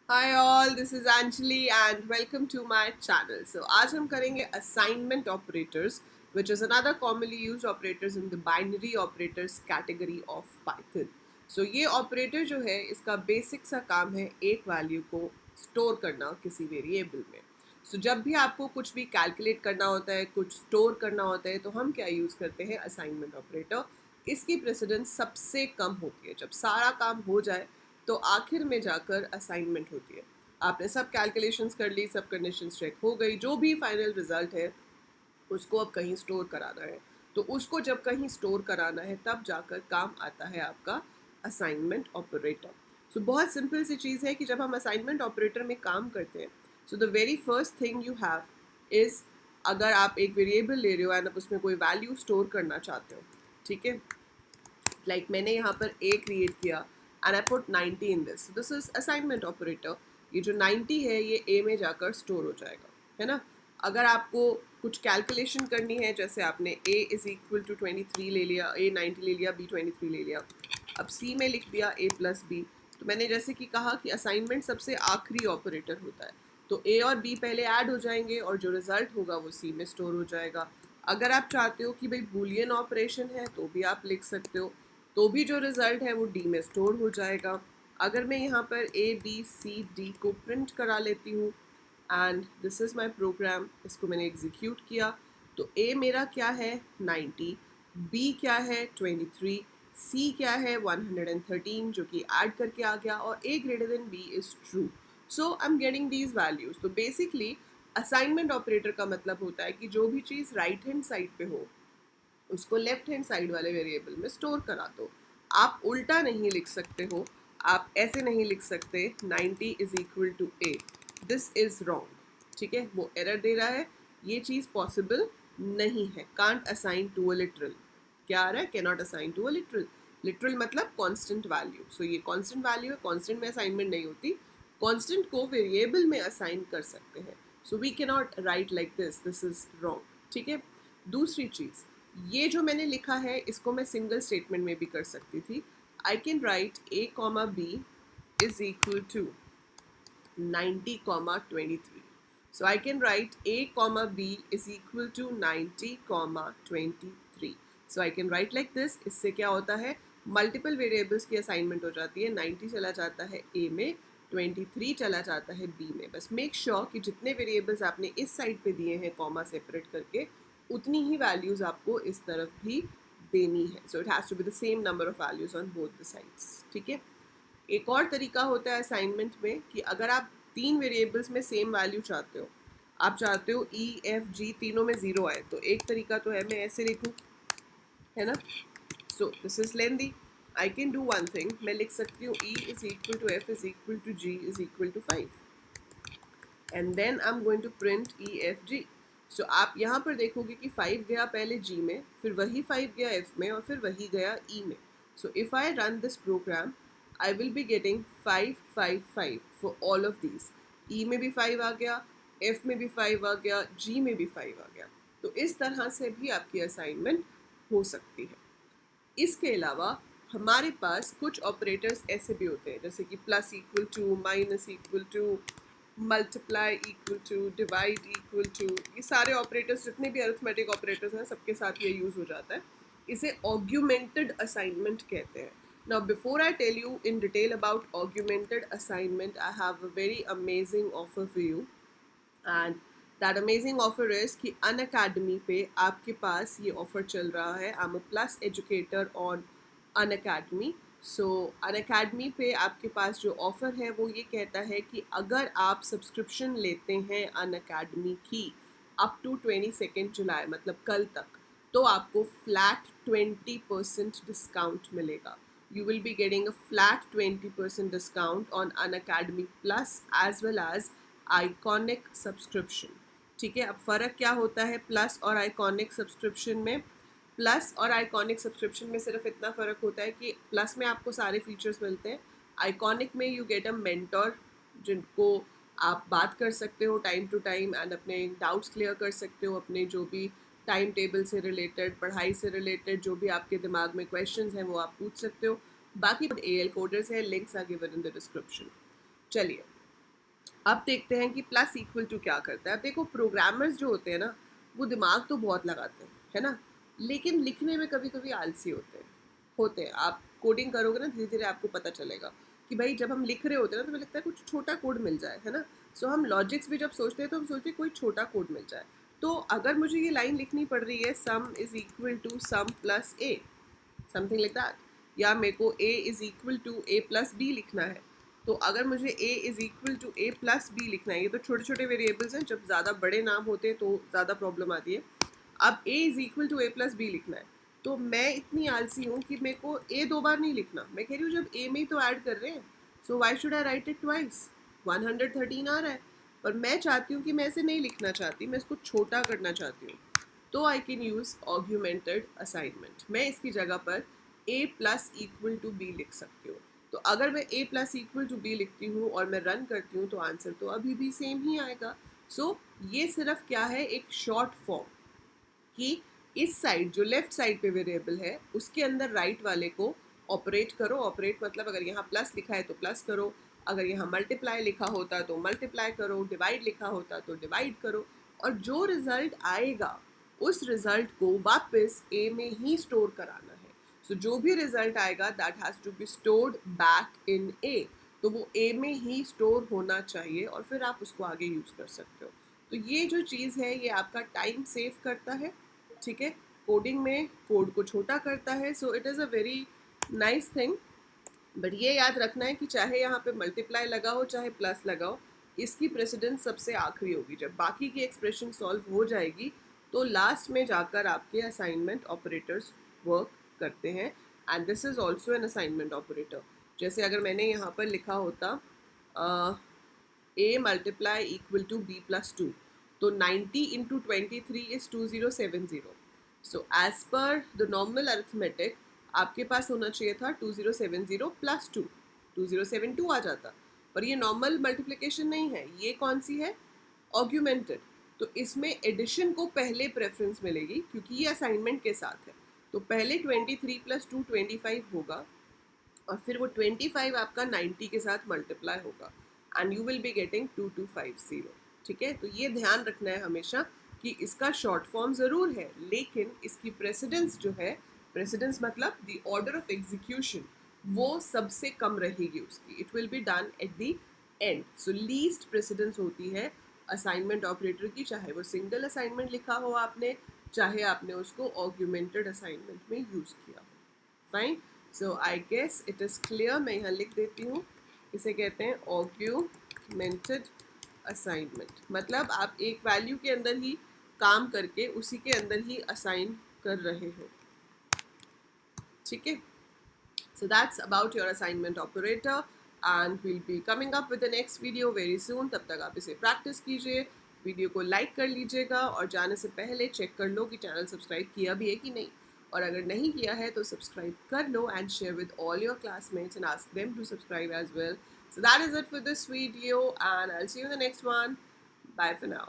Hi all, this is Anjali and welcome to my channel. So आज हम करेंगे assignment operators which is another commonly used operators in the binary operators category of Python. So ये operator जो है इसका basic सा काम है एक वैल्यू को स्टोर करना किसी वेरिएबल में। So जब भी आपको कुछ भी कैलकुलेट करना होता है, कुछ स्टोर करना होता है, तो हम क्या यूज़ करते हैं? Assignment operator. इसकी प्रेसिडेंस सबसे कम होती है। जब सारा काम हो जाए तो आखिर में जाकर असाइनमेंट होती है। आपने सब कैलकुलेशंस कर ली, सब कंडीशंस चेक हो गई, जो भी फाइनल रिजल्ट है उसको अब कहीं स्टोर कराना है। तो उसको जब कहीं स्टोर कराना है तब जाकर काम आता है आपका असाइनमेंट ऑपरेटर। सो बहुत सिंपल सी चीज़ है कि जब हम असाइनमेंट ऑपरेटर में काम करते हैं, so the very first thing you have is, अगर आप एक वेरिएबल ले रहे हो एंड आप उसमें कोई वैल्यू स्टोर करना चाहते हो, ठीक है, लाइक मैंने यहाँ पर a क्रिएट किया and I put 90 in this is assignment operator. ये जो 90 है ये a में जाकर स्टोर हो जाएगा, है ना। अगर आपको कुछ कैलकुलेशन करनी है, जैसे आपने a इज इक्वल टू 23 ले लिया, a 90 ले लिया, b 23 ले लिया, अब c में लिख दिया a प्लस b। तो मैंने जैसे कि कहा कि असाइनमेंट सबसे आखिरी ऑपरेटर होता है, तो a और b पहले ऐड हो जाएंगे और जो रिजल्ट होगा वो c में स्टोर हो जाएगा। अगर आप चाहते हो कि भाई बूलियन ऑपरेशन है तो भी आप लिख सकते हो, तो भी जो रिजल्ट है वो डी में स्टोर हो जाएगा। अगर मैं यहाँ पर ए बी सी डी को प्रिंट करा लेती हूँ and this is my programme, इसको मैंने एग्जीक्यूट किया, तो ए मेरा क्या है 90, बी क्या है 23, सी क्या है 113 जो कि ऐड करके आ गया, और a greater than b is true. So I am getting these values. तो बेसिकली असाइनमेंट ऑपरेटर का मतलब होता है कि जो भी चीज़ राइट हैंड साइड पे हो उसको लेफ्ट हैंड साइड वाले वेरिएबल में स्टोर करा दो। आप उल्टा नहीं लिख सकते हो, आप ऐसे नहीं लिख सकते 90 is equal to A, this is wrong, ठीक है, वो एरर दे रहा है, ये चीज़ पॉसिबल नहीं है। Can't assign to a literal, क्या आ रहा है? Cannot assign to a literal. Literal मतलब कांस्टेंट वैल्यू। सो ये कांस्टेंट वैल्यू है, कांस्टेंट में असाइनमेंट नहीं होती, कांस्टेंट को वेरिएबल में असाइन कर सकते हैं। So we cannot write like this is wrong, ठीक है। दूसरी चीज़, ये जो मैंने लिखा है इसको मैं सिंगल स्टेटमेंट में भी कर सकती थी। I can write a comma B is equal to 90 comma 23। So I can write a comma b is equal to 90 comma 23। So I can write like this. इससे क्या होता है, मल्टीपल वेरिएबल्स की असाइनमेंट हो जाती है। 90 चला जाता है a में, 23 चला जाता है b में। बस मेक श्योर कि जितने वेरिएबल्स आपने इस साइड पे दिए हैं कॉमा सेपरेट करके, उतनी ही वैल्यूज़ आपको इस तरफ भी देनी है। So it has to be the same number of values on both the sides, ठीक है। एक और तरीका होता है असाइनमेंट में कि अगर आप तीन वेरिएबल्स में सेम वैल्यू चाहते हो, आप चाहते हो ई एफ जी तीनों में ज़ीरो आए, तो एक तरीका तो है मैं ऐसे लिखूँ, है ना। So this is lengthy. I can do one thing, मैं लिख सकती हूँ e is equal to f is equal to g is equal to 5 and then I am going to print e f g. So आप यहाँ पर देखोगे कि 5 गया पहले जी में, फिर वही 5 गया एफ में, और फिर वही गया ई में। So if I run this program I will be getting 5 5 5 for all of these. E में भी 5 आ गया, एफ में भी 5 आ गया, जी में भी 5 आ गया। तो इस तरह से भी आपकी असाइनमेंट हो सकती है। इसके अलावा हमारे पास कुछ ऑपरेटर्स ऐसे भी होते हैं, जैसे कि plus equal to, minus equal to, multiply equal to, divide equal to. ये सारे ऑपरेटर्स जितने भी अरिथमेटिक ऑपरेटर्स हैं सबके साथ ये यूज़ हो जाता है। इसे ऑग्यूमेंटेड असाइनमेंट कहते हैं। Now before I tell you in detail about augmented assignment, I have a very amazing offer for you. And that amazing offer is कि अनअकैडमी पे आपके पास ये ऑफ़र चल रहा है। I am a plus educator on Unacademy. So Unacademy पे आपके पास जो ऑफ़र है वो ये कहता है कि अगर आप सब्सक्रिप्शन लेते हैं अनअकैडमी की अप टू 22 जुलाई, मतलब कल तक, तो आपको फ्लैट 20% डिस्काउंट मिलेगा। You will be getting a flat 20% discount on Unacademy Plus as well as iconic subscription, ठीक है। अब फ़र्क क्या होता है प्लस और आइकॉनिक सब्सक्रिप्शन में? प्लस और आइकॉनिक सब्सक्रिप्शन में सिर्फ इतना फ़र्क होता है कि प्लस में आपको सारे फीचर्स मिलते हैं, आइकॉनिक में यू गेट अ मेंटर जिनको आप बात कर सकते हो टाइम टू टाइम एंड अपने डाउट्स क्लियर कर सकते हो, अपने जो भी टाइम टेबल से रिलेटेड, पढ़ाई से रिलेटेड जो भी आपके दिमाग में क्वेश्चंस हैं वो आप पूछ सकते हो। बाकी AL कोडर्स है, links are given in the description. चलिए, अब देखते हैं कि प्लस इक्वल टू क्या करता है। अब देखो प्रोग्रामर्स जो होते हैं ना, वो दिमाग तो बहुत लगाते हैं, है ना, लेकिन लिखने में कभी कभी आलसी होते हैं। आप कोडिंग करोगे ना, धीरे धीरे आपको पता चलेगा कि भाई जब हम लिख रहे होते हैं ना, तो हमें लगता है कुछ छोटा कोड मिल जाए, है ना। सो हम लॉजिक्स भी जब सोचते हैं तो हम सोचते हैं कोई छोटा कोड मिल जाए। तो अगर मुझे ये लाइन लिखनी पड़ रही है, sum is equal to sum plus A, something like that, या मेरे को a is equal to A plus B लिखना है, तो अगर मुझे a is equal to A plus B लिखना है, ये तो छोटे छोटे वेरिएबल्स हैं, जब ज़्यादा बड़े नाम होते हैं तो ज़्यादा प्रॉब्लम आती है। अब a is equal to A plus B लिखना है, तो मैं इतनी आलसी हूँ कि मेरे को a दो बार नहीं लिखना। मैं कह रही हूँ जब a में ही तो ऐड कर रहे हैं, so why should I write it twice. 113 आ रहा है, पर मैं चाहती हूँ कि मैं इसे नहीं लिखना चाहती, मैं इसको छोटा करना चाहती हूँ। तो I can use augmented assignment. मैं इसकी जगह पर a plus equal to b लिख सकती हूँ। तो अगर मैं a plus equal to b लिखती हूँ और मैं रन करती हूँ, तो आंसर तो अभी भी सेम ही आएगा। सो ये सिर्फ क्या है, एक शॉर्ट फॉर्म कि इस साइड जो लेफ्ट साइड पे वेरिएबल है, उसके अंदर राइट वाले को ऑपरेट करो। ऑपरेट मतलब अगर यहाँ प्लस लिखा है तो प्लस करो, अगर यहाँ मल्टीप्लाई लिखा होता तो मल्टीप्लाई करो, डिवाइड लिखा होता तो डिवाइड करो, और जो रिजल्ट आएगा उस रिजल्ट को वापस ए में ही स्टोर कराना है। सो जो भी रिजल्ट आएगा that has to be stored back in a, तो वो ए में ही स्टोर होना चाहिए और फिर आप उसको आगे यूज़ कर सकते हो। तो ये जो चीज़ है ये आपका टाइम सेव करता है, ठीक है, कोडिंग में कोड को छोटा करता है। So it is a very nice thing. But ये याद रखना है कि चाहे यहाँ पे मल्टीप्लाई लगा हो चाहे प्लस लगा हो, इसकी प्रेसिडेंस सबसे आखिरी होगी। जब बाकी की एक्सप्रेशन सॉल्व हो जाएगी तो लास्ट में जाकर आपके असाइनमेंट ऑपरेटर्स वर्क करते हैं, and this is also an assignment operator. जैसे अगर मैंने यहाँ पर लिखा होता a multiply equal to b plus two, तो 90 into 23 is 2070। So as per the normal arithmetic आपके पास होना चाहिए था 2070 प्लस टू, 2072 आ जाता, पर ये नॉर्मल मल्टीप्लिकेशन नहीं है, ये कौन सी है, ऑग्यूमेंटेड। तो इसमें एडिशन को पहले प्रेफरेंस मिलेगी क्योंकि ये असाइनमेंट के साथ है। तो पहले 23 प्लस टू 25 होगा, और फिर वो 25 आपका 90 के साथ मल्टीप्लाई होगा, and you will be getting 2250। ठीक है, तो ये ध्यान रखना है हमेशा कि इसका शॉर्ट फॉर्म ज़रूर है, लेकिन इसकी प्रेसिडेंस जो है, प्रेसिडेंस मतलब द ऑर्डर ऑफ एग्जीक्यूशन, वो सबसे कम रहेगी उसकी। It will be done at the end. So least precedence होती है असाइनमेंट ऑपरेटर की, चाहे वो सिंगल असाइनमेंट लिखा हो आपने, चाहे आपने उसको ऑग्यूमेंटेड असाइनमेंट में यूज़ किया हो। Fine, so I guess it is clear. मैं यहाँ लिख देती हूँ, इसे कहते हैं ऑग्यूमेंटेड असाइनमेंट। मतलब आप एक वैल्यू के अंदर ही काम करके उसी के अंदर ही असाइन कर रहे हो, ठीक है। So that's about your assignment operator, and will be coming up with the next video very soon. तब तक आप इसे प्रैक्टिस कीजिए, वीडियो को लाइक कर लीजिएगा, और जाने से पहले चेक कर लो कि चैनल सब्सक्राइब किया भी है कि नहीं, और अगर नहीं किया है तो सब्सक्राइब कर लो and share with all your classmates and ask them to subscribe as well. So that is it for this video, and I'll see you in the next one. Bye for now.